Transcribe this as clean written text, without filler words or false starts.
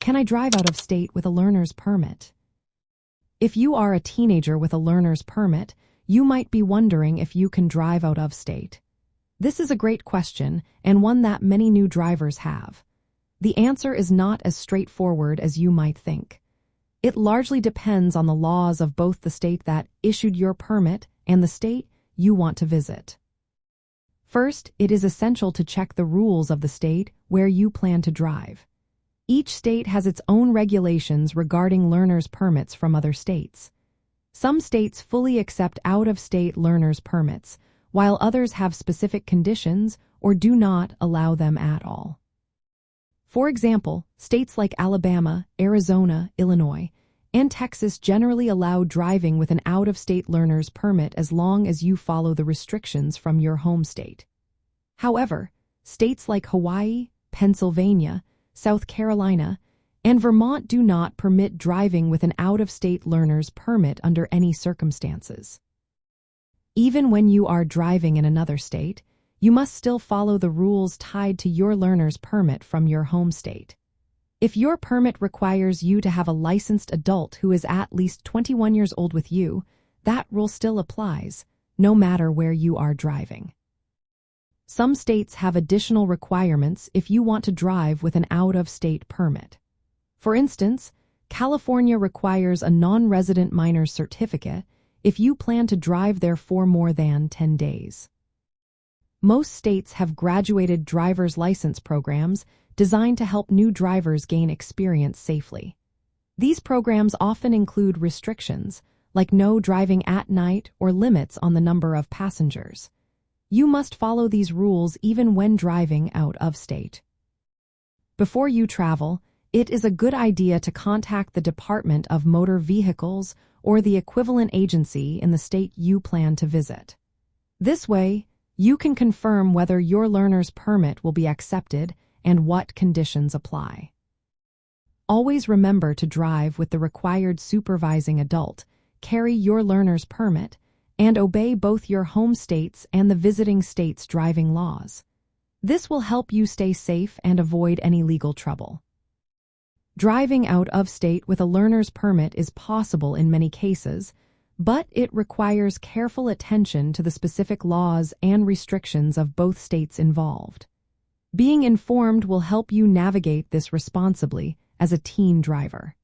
Can I drive out of state with a learner's permit? If you are a teenager with a learner's permit, you might be wondering if you can drive out of state. This is a great question, and one that many new drivers have. The answer is not as straightforward as you might think. It largely depends on the laws of both the state that issued your permit and the state you want to visit. First, it is essential to check the rules of the state where you plan to drive. Each state has its own regulations regarding learners' permits from other states. Some states fully accept out-of-state learners' permits, while others have specific conditions or do not allow them at all. For example, states like Alabama, Arizona, Illinois, and Texas generally allow driving with an out-of-state learner's permit as long as you follow the restrictions from your home state. However, states like Hawaii, Pennsylvania, South Carolina, and Vermont do not permit driving with an out-of-state learner's permit under any circumstances. Even when you are driving in another state, you must still follow the rules tied to your learner's permit from your home state. If your permit requires you to have a licensed adult who is at least 21 years old with you, that rule still applies, no matter where you are driving. Some states have additional requirements if you want to drive with an out-of-state permit. For instance, California requires a non-resident minor's certificate if you plan to drive there for more than 10 days. Most states have graduated driver's license programs designed to help new drivers gain experience safely. These programs often include restrictions, like no driving at night or limits on the number of passengers. You must follow these rules even when driving out of state. Before you travel, it is a good idea to contact the Department of Motor Vehicles or the equivalent agency in the state you plan to visit. This way, you can confirm whether your learner's permit will be accepted and what conditions apply. Always remember to drive with the required supervising adult, carry your learner's permit, and obey both your home state's and the visiting state's driving laws. This will help you stay safe and avoid any legal trouble. Driving out of state with a learner's permit is possible in many cases, but it requires careful attention to the specific laws and restrictions of both states involved. Being informed will help you navigate this responsibly as a teen driver.